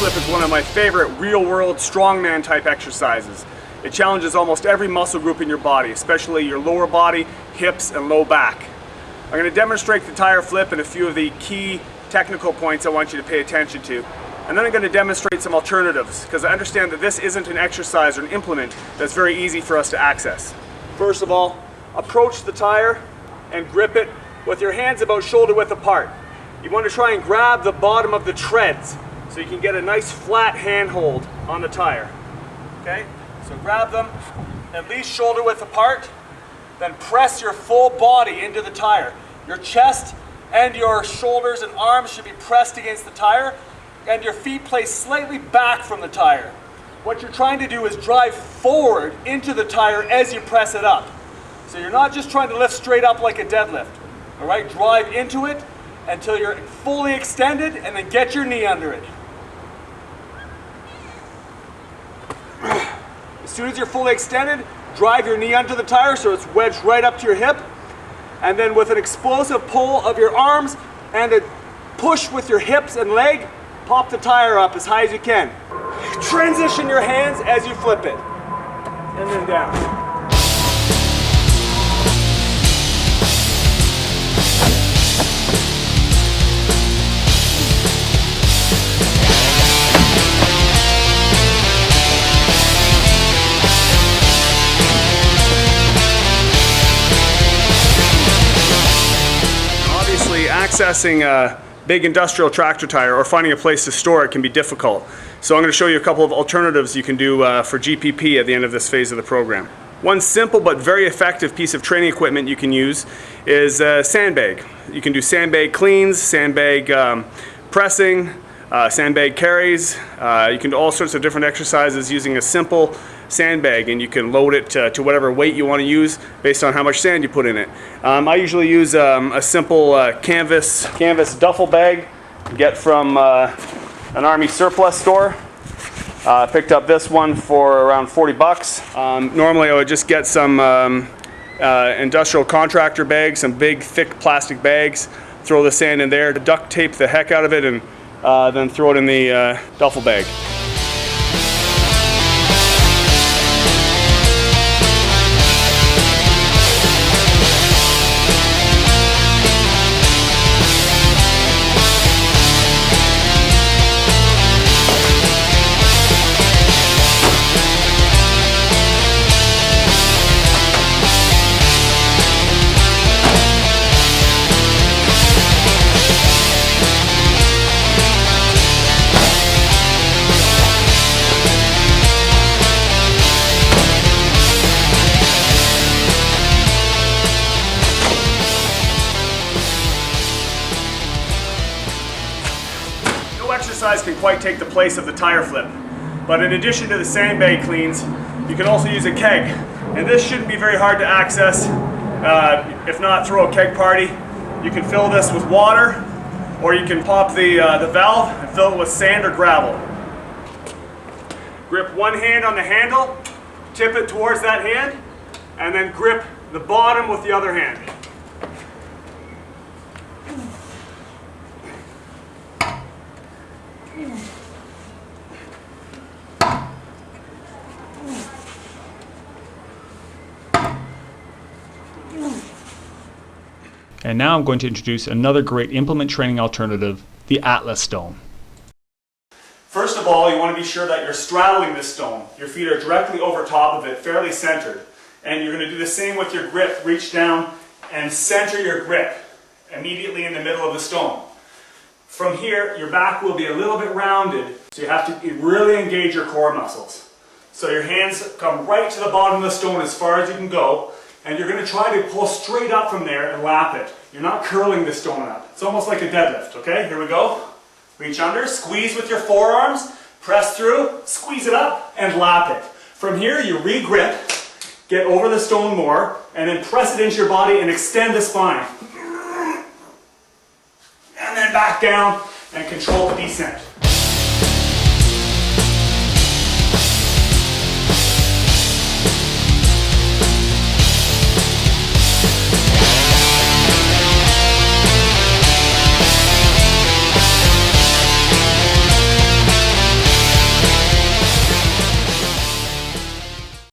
flip is one of my favorite real-world strongman type exercises. It challenges almost every muscle group in your body, especially your lower body, hips, and low back. I'm going to demonstrate the tire flip and a few of the key technical points I want you to pay attention to. And then I'm going to demonstrate some alternatives, because I understand that this isn't an exercise or an implement that's very easy for us to access. First of all, approach the tire and grip it with your hands about shoulder width apart. You want to try and grab the bottom of the treads so you can get a nice flat handhold on the tire. Okay? So grab them at least shoulder width apart, then press your full body into the tire. Your chest and your shoulders and arms should be pressed against the tire, and your feet placed slightly back from the tire. What you're trying to do is drive forward into the tire as you press it up. So you're not just trying to lift straight up like a deadlift. All right, drive into it until you're fully extended, and then get your knee under it. As soon as you're fully extended, drive your knee under the tire so it's wedged right up to your hip, and then with an explosive pull of your arms and a push with your hips and leg, pop the tire up as high as you can. Transition your hands as you flip it, and then down. Accessing a big industrial tractor tire or finding a place to store it can be difficult. So I'm going to show you a couple of alternatives you can do for GPP at the end of this phase of the program. One simple but very effective piece of training equipment you can use is a sandbag. You can do sandbag cleans, sandbag pressing, sandbag carries. You can do all sorts of different exercises using a simple sandbag, and you can load it to whatever weight you want to use based on how much sand you put in it. I usually use a simple canvas duffel bag get from an Army surplus store. Picked up this one for around 40 bucks. Normally I would just get some industrial contractor bags, some big thick plastic bags, throw the sand in there, duct tape the heck out of it, and then throw it in the duffel bag. Exercise can quite take the place of the tire flip, but in addition to the sandbag cleans, you can also use a keg, and this shouldn't be very hard to access. If not, throw a keg party. You can fill this with water, or you can pop the valve and fill it with sand or gravel. Grip one hand on the handle, tip it towards that hand, and then grip the bottom with the other hand. And now I'm going to introduce another great implement training alternative, the Atlas stone. First of all, you want to be sure that you're straddling this stone. Your feet are directly over top of it, fairly centered. And you're going to do the same with your grip. Reach down and center your grip immediately in the middle of the stone. From here, your back will be a little bit rounded, so you have to really engage your core muscles. So your hands come right to the bottom of the stone as far as you can go, and you're going to try to pull straight up from there and lap it. You're not curling the stone up. It's almost like a deadlift, okay? Here we go. Reach under, squeeze with your forearms, press through, squeeze it up, and lap it. From here, you re-grip, get over the stone more, and then press it into your body and extend the spine. And then back down and control the descent.